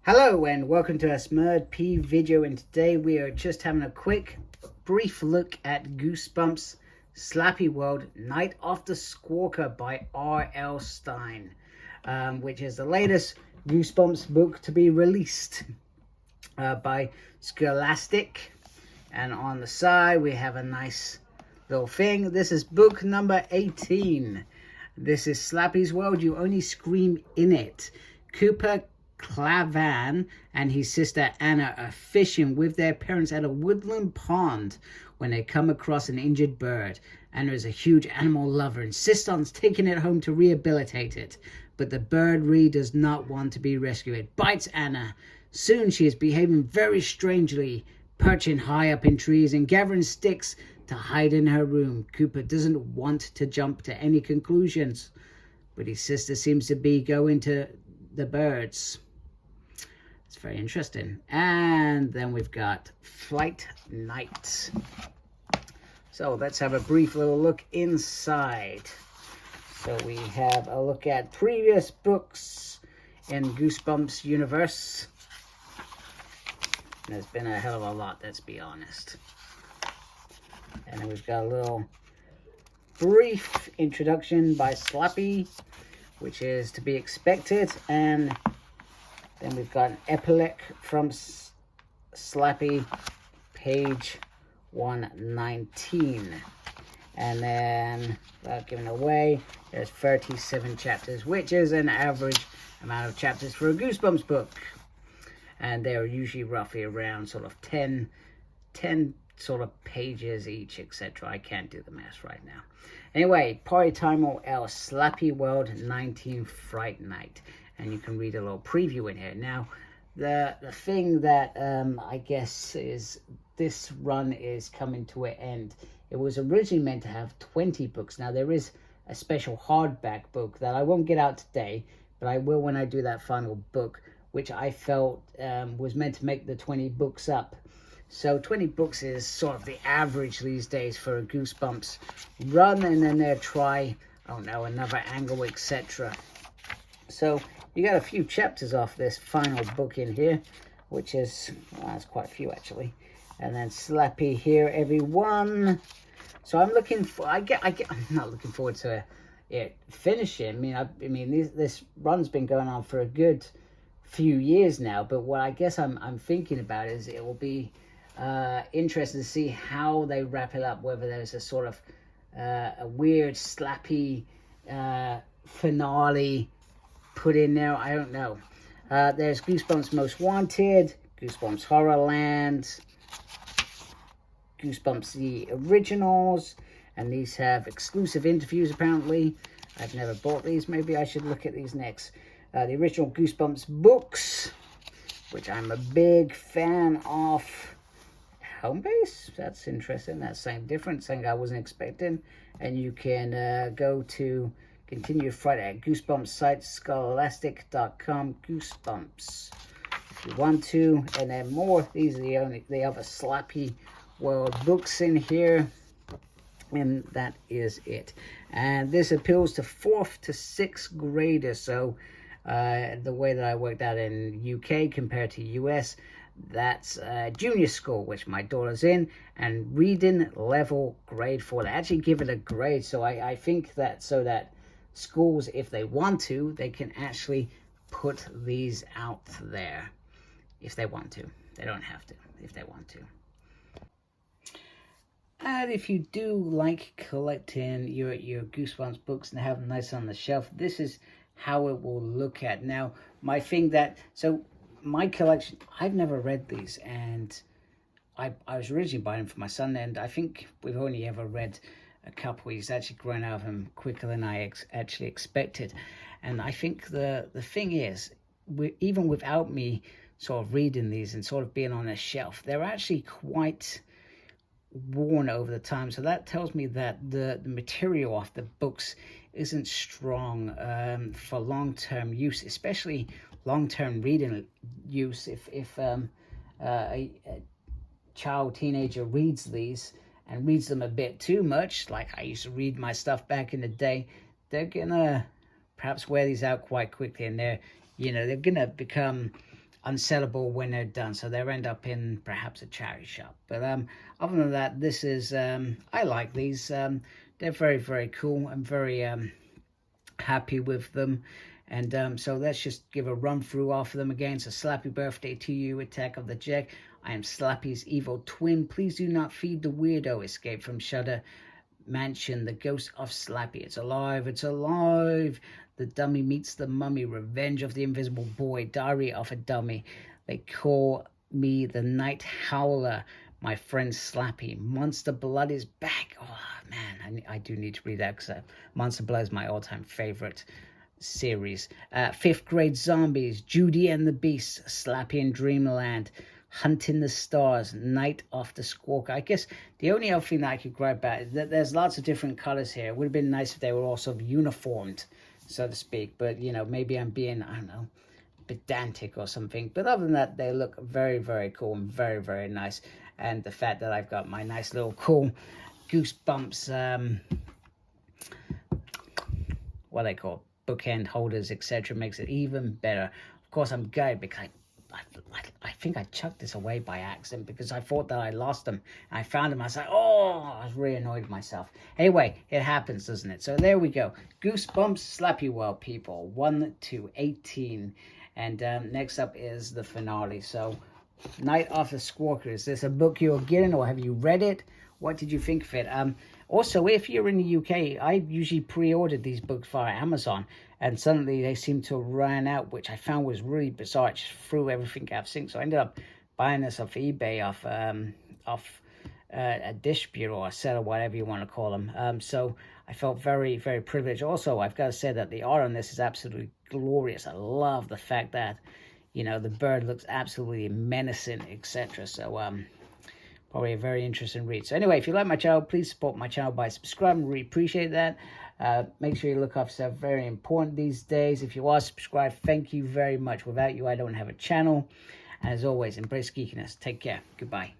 Hello and welcome to a Smurd video, and today we are just having a brief look at Goosebumps SlappyWorld Night of the Squawker by R.L.Stine, which is the latest Goosebumps book to be released by Scholastic. And on the side we have a nice little thing. This is book number 18. This is Slappy'S World, You Only Scream in It. Cooper, Klavan and his sister Anna are fishing with their parents at a woodland pond when they come across an injured bird. Anna is a huge animal lover, insists on taking it home to rehabilitate it, but the bird really does not want to be rescued. It bites Anna. Soon she is behaving very strangely, perching high up in trees and gathering sticks to hide in her room. Cooper doesn't want to jump to any conclusions, but his sister seems to be going to the birds. It's very interesting. And then we've got Flight Night. So let's have a brief little look inside. So we have a look at previous books in Goosebumps universe. There's been a hell of a lot, let's be honest. And then we've got a little brief introduction by Slappy, which is to be expected, and then we've got an epilogue from Slappy, page 119. And then, without giving away, there's 37 chapters, which is an average amount of chapters for a Goosebumps book. And they're usually roughly around sort of 10 sort of pages each, etc. I can't do the math right now. Anyway, Party Time or else, Slappy World 19 Fright Night. And you can read a little preview in here. Now, the thing that I guess is this run is coming to an end. It was originally meant to have 20 books. Now, there is a special hardback book that I won't get out today, but I will when I do that final book, which I felt was meant to make the 20 books up. So 20 books is sort of the average these days for a Goosebumps run, and then they'll try, oh no, another angle, etc. So you got a few chapters off this final book in here, which is, well, that's quite a few actually. And then Slappy here, everyone. So I'm looking for, I'm not looking forward to it finishing. I mean, this run's been going on for a good few years now, but what I guess I'm thinking about is it will be interesting to see how they wrap it up, whether there's a sort of a weird Slappy finale put in there. I don't know. There's Goosebumps Most Wanted, Goosebumps Horrorland, Goosebumps the Originals, and these have exclusive interviews apparently. I've never bought these. Maybe I should look at these next. The original Goosebumps books, which I'm a big fan of. Home base, that's interesting. That's something different, something I wasn't expecting. And you can go to continue Friday at Goosebumps site, scholastic.com, Goosebumps, if you want to. And then more, these are the other Slappy World books in here, and that is it. And this appeals to 4th to 6th graders. So the way that I worked out in UK compared to US, that's junior school, which my daughter's in, and reading level grade 4. They actually give it a grade, so I think that so that schools, if they want to, they can actually put these out there if they want to. They don't have to if they want to. And if you do like collecting your Goosebumps books and have them nice on the shelf, this is how it will look at. Now, my thing that, so my collection, I've never read these, and I was originally buying them for my son, and I think we've only ever read a couple. He's actually grown out of them quicker than I actually expected. And I think the thing is, even without me sort of reading these and sort of being on a shelf, they're actually quite worn over the time. So that tells me that the material off the books isn't strong for long-term use, especially long-term reading use. If a child, teenager reads these and reads them a bit too much, like I used to read my stuff back in the day, they're gonna perhaps wear these out quite quickly, and they're gonna become unsellable when they're done, so they'll end up in perhaps a charity shop. But other than that, this is I like these. They're very, very cool. I'm very happy with them. And so let's just give a run through off of them again. So Slappy birthday to you, Attack of the Jack. I am Slappy's evil twin. Please do not feed the weirdo. Escape from Shudder Mansion. The ghost of Slappy. It's alive. It's alive. The dummy meets the mummy. Revenge of the invisible boy. Diary of a dummy. They call me the night howler. My friend Slappy. Monster Blood is back. Oh man, I do need to read that, because Monster Blood is my all-time favorite series. 5th grade zombies. Judy and the Beast. Slappy in Dreamland. Hunting the Stars. Night of the Squawker. I guess the only other thing that I could gripe about is that there's lots of different colors here. It would have been nice if they were all sort of uniformed, so to speak. But, you know, maybe I'm being, I don't know, pedantic or something. But other than that, they look very, very cool and very, very nice. And the fact that I've got my nice little cool Goosebumps, what they call bookend holders, etc., makes it even better. Of course, I'm gutted because I think I chucked this away by accident, because I thought that I lost them. I found them. I was like, oh, I was really annoyed with myself. Anyway, it happens, doesn't it? So there we go. Goosebumps SlappyWorld, people. 1 to 18. And next up is the finale. So, Night of the Squawker. Is this a book you're getting, or have you read it? What did you think of it? Also, if you're in the UK, I usually pre-ordered these books via Amazon, and suddenly they seem to run out, which I found was really bizarre. It just threw everything out of sync. So I ended up buying this off eBay, off a distributor or a seller, whatever you want to call them. So I felt very, very privileged. Also, I've got to say that the art on this is absolutely glorious. I love the fact that, you know, the bird looks absolutely menacing, etc. So probably a very interesting read. So anyway, if you like my channel, please support my channel by subscribing. Really appreciate that. Make sure you look after yourself. Very important these days. If you are subscribed, thank you very much. Without you, I don't have a channel. And as always, embrace geekiness. Take care. Goodbye.